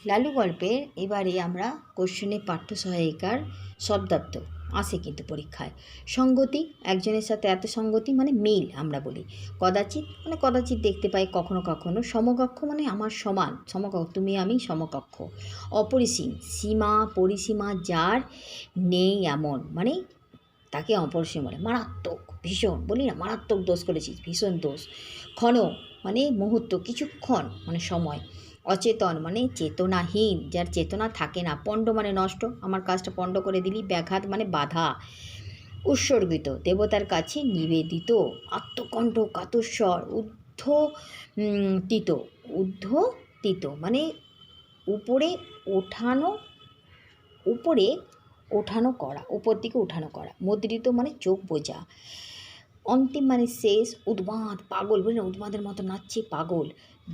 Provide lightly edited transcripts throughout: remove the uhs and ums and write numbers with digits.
লালু গল্পের এবারে আমরা কোশ্চেনে পাঠ্য সহায়িকার শব্দার্থ আসে কিন্তু পরীক্ষায়। সঙ্গতি, একজনের সাথে এত সঙ্গতি মানে মিল আমরা বলি। কদাচিৎ মানে কদাচিৎ দেখতে পাই কখনো কখনো। সমকক্ষ মানে আমার সমান, সমকক্ষ তুমি আমি সমকক্ষ। অপরিসীম, সীমা পরিসীমা যার নেই এমন মানে তাকে অপরিসীম বলে। মারাত্মক, ভীষণ বলি না, মারাত্মক দোষ করেছিস, ভীষণ দোষ। ক্ষণ মানে মুহূর্ত, কিছুক্ষণ মানে সময়। অচেতন মানে চেতনাহীন, যার চেতনা থাকে না। পণ্ড মানে নষ্ট, আমার কাজটা পণ্ড করে দিলি। ব্যাঘাত মানে বাধা। উৎসর্গিত, দেবতার কাছে নিবেদিত। আত্মকণ্ঠ, কাতস্বর। উদ্ধতিত, উদ্ধতিত মানে উপরে ওঠানো, উপরে ওঠানো করা, উপর দিকে উঠানো করা। মুদ্রিত মানে চোখ বোঝা। অন্তিম মানে শেষ। উদ্মাদ, পাগল বলি না, উদ্মাদের মতো নাচছে, পাগল।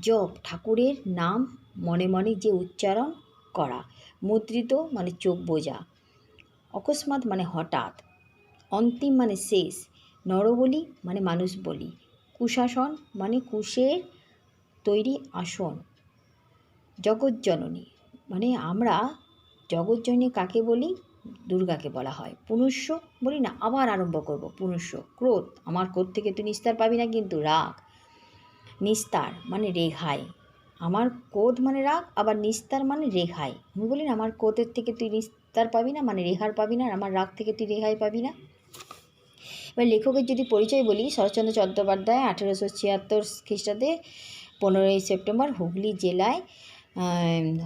জপ, ঠাকুরের নাম মনে মনে যে উচ্চারণ করা। মুদ্রিত মানে চোখ বোঝা। অকস্মাৎ মানে হঠাৎ। অন্তিম মানে শেষ। নরবলি মানে মানুষ বলি। কুশাসন মানে কুশের তৈরি আসন। জগজ্জননী মানে আমরা জগজ্জননী কাকে বলি? দুর্গাকে বলা হয়। পুনশ্চ বলি না, আবার আরম্ভ করব। পুনশ্চ, ক্রোধ, আমার ক্রোধ থেকে তুই নিস্তার পাবি না কিন্তু, রাগ। নিস্তার মানে রেহাই, আমার ক্রোধ মানে রাগ, আবার নিস্তার মানে রেহাই। আমি বলি না আমার ক্রোধের থেকে তুই নিস্তার পাবি না মানে রেহার পাবি না, আর আমার রাগ থেকে তুই রেহাই পাবি না। এবার লেখকের যদি পরিচয় বলি, শরৎচন্দ্র চট্টোপাধ্যায়, 1876 খ্রিস্টাব্দে 15ই সেপ্টেম্বর হুগলি জেলায়।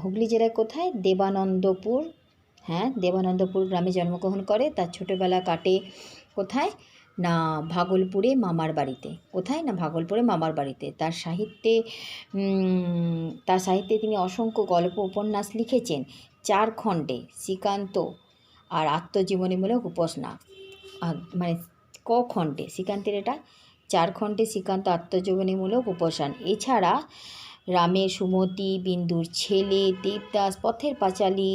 হুগলি জেলায় কোথায়? দেবানন্দপুর। হ্যাঁ, দেবানন্দপুর গ্রামে জন্মগ্রহণ করে। তার ছোটোবেলা কাটে কোথায়? না ভাগলপুরে মামার বাড়িতে। কোথায়? না ভাগলপুরে মামার বাড়িতে। তার সাহিত্যে তিনি অসংখ্য গল্প উপন্যাস লিখেছেন 4 খণ্ডে। শ্রীকান্ত আর আত্মজীবনীমূলক উপন্যাস, মানে ক খণ্ডে, শ্রীকান্তের এটা 4 খণ্ডে শ্রীকান্ত আত্মজীবনীমূলক উপন্যাস। এছাড়া রামের সুমতি, বিন্দুর ছেলে, দেবদাস, পথের পাঁচালী,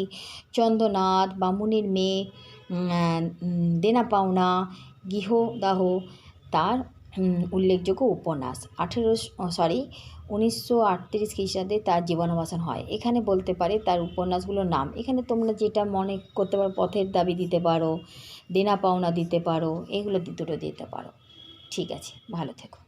চন্দ্রনাথ, বামুনের মেয়ে, দেনা পাওনা, গৃহদাহ তার উল্লেখযোগ্য উপন্যাস। 1938 খ্রিস্টাব্দে তার জীবনাবসান হয়। এখানে বলতে পারে তার উপন্যাসগুলোর নাম। এখানে তোমরা যেটা মনে করতে পারো, পথের দাবি দিতে পারো, দেনা পাওনা দিতে পারো, এগুলো দুটো দিতে পারো। ঠিক আছে, ভালো থেকো।